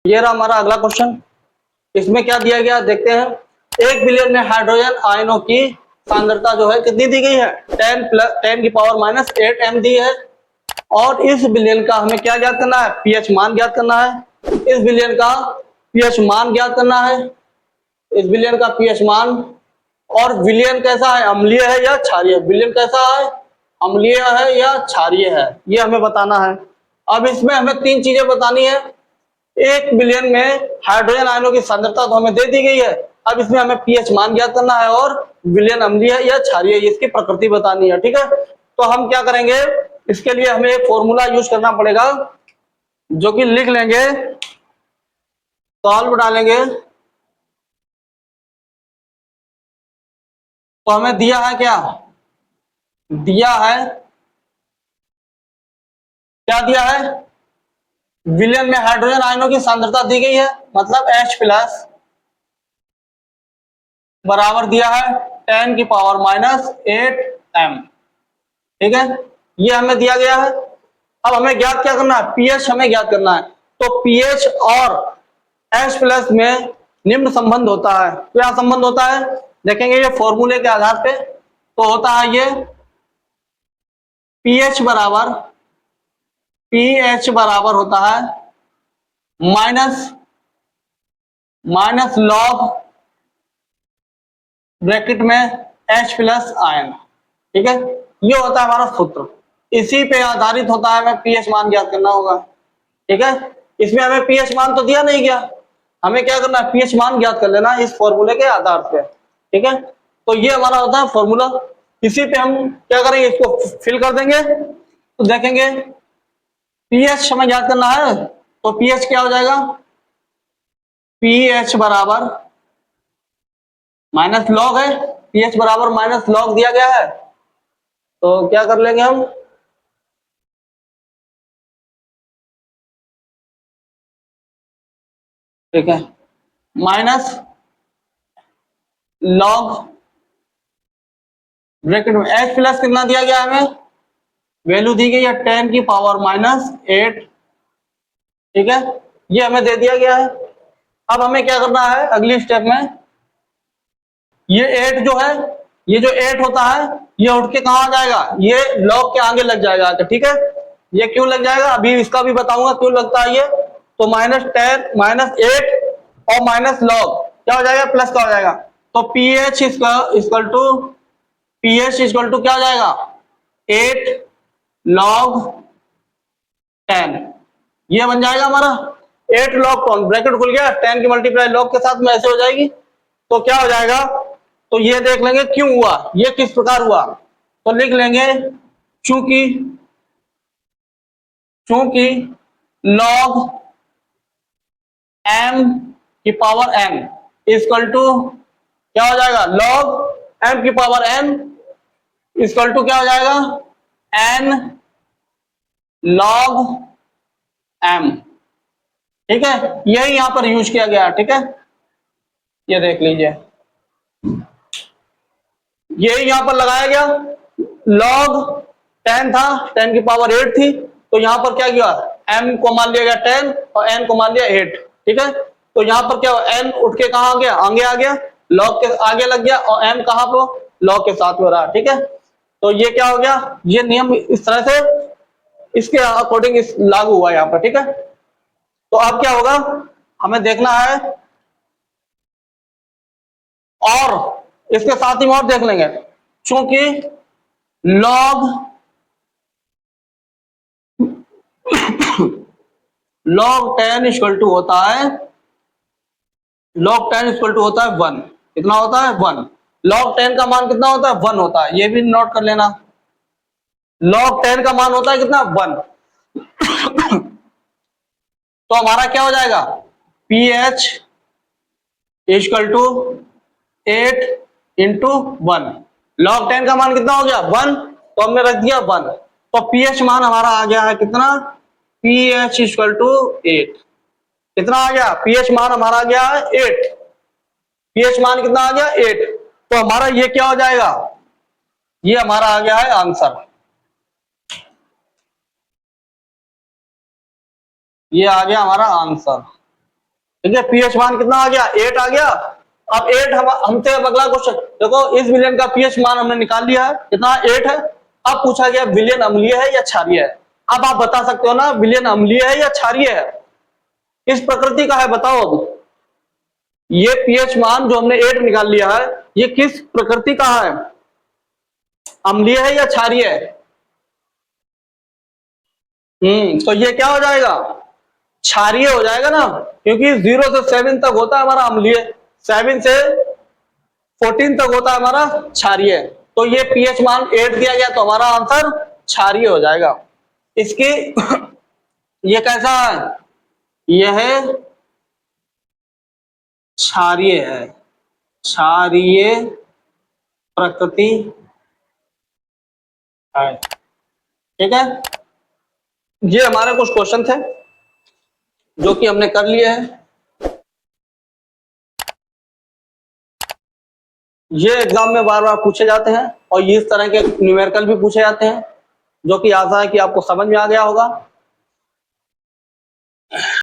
ये रहा हमारा अगला क्वेश्चन। इसमें क्या दिया गया देखते हैं। 1 बिलियन में हाइड्रोजन आयनों की सांद्रता जो है कितनी दी गई है, 10 की पावर माइनस 8 m दी है। और इस बिलियन का हमें क्या ज्ञात करना है, पीएच मान ज्ञात करना है। इस बिलियन का पीएच मान ज्ञात करना है, इस बिलियन का पीएच मान। और विलियन कैसा है, अम्लीय है या क्षारीय, विलियन कैसा है, अम्लीय है या क्षारीय है, ये हमें बताना है। अब इसमें हमें 3 चीजें बतानी है। 1 बिलियन में हाइड्रोजन आयनों की सांद्रता तो हमें दे दी गई है। अब इसमें हमें पीएच मान ज्ञात करना है और विलियन अम्लीय है या क्षारीय है, इसकी प्रकृति बतानी है। ठीक है, तो हम क्या करेंगे, इसके लिए हमें एक फॉर्मूला यूज करना पड़ेगा जो कि लिख लेंगे, सॉल्व डालेंगे। तो हमें दिया है क्या, दिया है, क्या दिया है, विलियन में हाइड्रोजन आयनों की सांद्रता दी गई है, मतलब H प्लस बराबर दिया है 10 की पावर माइनस 8 m। ठीक है, ये हमें दिया गया है। अब हमें ज्ञात क्या करना है, पीएच हमें ज्ञात करना है। तो पीएच और H प्लस में निम्न संबंध होता है। क्या संबंध होता है देखेंगे ये फॉर्मूले के आधार पे। तो होता है ये पीएच बराबर होता है माइनस लॉग ब्रैकेट में H प्लस आयन। ठीक है, ये होता है हमारा सूत्र, इसी पे आधारित होता है, हमें पीएच मान ज्ञात करना होगा। ठीक है, इसमें हमें पीएच मान तो दिया नहीं गया, हमें क्या करना है, पीएच मान ज्ञात कर लेना इस फॉर्मूले के आधार पे। ठीक है, तो ये हमारा होता है फॉर्मूला, इसी पे हम क्या करेंगे, इसको फिल कर देंगे। तो देखेंगे पीएच हमें ज्ञात करना है, तो पीएच क्या हो जाएगा, पीएच बराबर माइनस लॉग है, पीएच बराबर माइनस लॉग दिया गया है। तो क्या कर लेंगे हम, ठीक है, माइनस लॉग ब्रैकेट में H प्लस कितना दिया गया हमें, वैल्यू दी गई है 10 की पावर माइनस 8। ठीक है, ये हमें दे दिया गया है। अब हमें क्या करना है अगली स्टेप में, ये 8 जो है, ये जो 8 होता है ये उठ के कहां आ जाएगा, ये लॉग के आगे लग जाएगा। ठीक है, ये क्यों लग जाएगा अभी इसका भी बताऊंगा क्यों लगता है ये। तो -10 -8 और माइनस लॉग क्या हो जाएगा, प्लस का हो जाएगा। तो पीएच इक्वल टू क्या हो जाएगा, 8 log 10, ये बन जाएगा हमारा 8 log कौन, ब्रैकेट खुल गया, 10 की मल्टीप्लाई log के साथ में ऐसे हो जाएगी। तो क्या हो जाएगा, तो ये देख लेंगे क्यों हुआ, ये किस प्रकार हुआ। तो लिख लेंगे चूंकि log m की पावर n इक्वल टू क्या हो जाएगा, log m की पावर n इक्वल टू क्या हो जाएगा, n log m। ठीक है, यही यहां पर यूज किया गया। ठीक है, ये देख लीजिए, यही यहां पर लगाया गया। log 10 था, 10 की पावर 8 थी, तो यहां पर क्या किया, m को मान लिया गया 10 और n को मान लिया 8। ठीक है, तो यहां पर क्या n उठ के कहां आ गया, आगे आ गया, log के आगे लग गया और m कहां पर, log के साथ में रहा। ठीक है, तो ये क्या हो गया, ये नियम इस तरह से इसके अकॉर्डिंग लागू हुआ यहां पर। ठीक है, तो अब क्या होगा, हमें देखना है और इसके साथ ही और देख लेंगे, चूंकि log 10 इक्वल टू होता है, log 10 इक्वल टू होता है 1। कितना होता है, 1। log 10 का मान कितना होता है, 1 होता है, ये भी नोट कर लेना। log 10 का मान होता है कितना, 1। तो हमारा क्या हो जाएगा, pH equal to 8 into 1। log 10 का मान कितना हो गया, 1, तो हमने रख दिया 1। तो pH मान हमारा आ गया है कितना, pH इक्वल टू 8। कितना आ गया, pH मान हमारा आ गया है 8। pH मान कितना आ गया, 8। तो हमारा ये क्या हो जाएगा, ये हमारा आ गया है आंसर, ये आ गया हमारा आंसर। ठीक है, पीएच मान कितना आ गया, 8 आ गया। अब 8 हमसे अब अगला क्वेश्चन देखो, इस विलेन का पीएच मान हमने निकाल लिया है, कितना 8 है। अब पूछा गया विलेन अम्लीय है या क्षारीय है। अब आप बता सकते हो ना विलेन अम्लीय है या क्षारीय है, किस प्रकृति का है बताओ। अब ये पीएच मान जो हमने 8 निकाल लिया है, ये किस प्रकृति का है, अम्लीय है या क्षारीय है। तो ये क्या हो जाएगा, क्षारीय हो जाएगा ना, क्योंकि 0 से 7 तक होता है हमारा अम्लीय, 7 से 14 तक होता है हमारा क्षारीय। तो ये पीएच मान 8 दिया गया, तो हमारा आंसर क्षारीय हो जाएगा। इसकी ये कैसा है, यह क्षारीय है, क्षारीय प्रकृति है। ठीक है, ये हमारे कुछ क्वेश्चन थे जो कि हमने कर लिए हैं। ये एग्जाम में बार बार पूछे जाते हैं और ये इस तरह के न्यूमेरिकल भी पूछे जाते हैं, जो कि आशा है कि आपको समझ में आ गया होगा।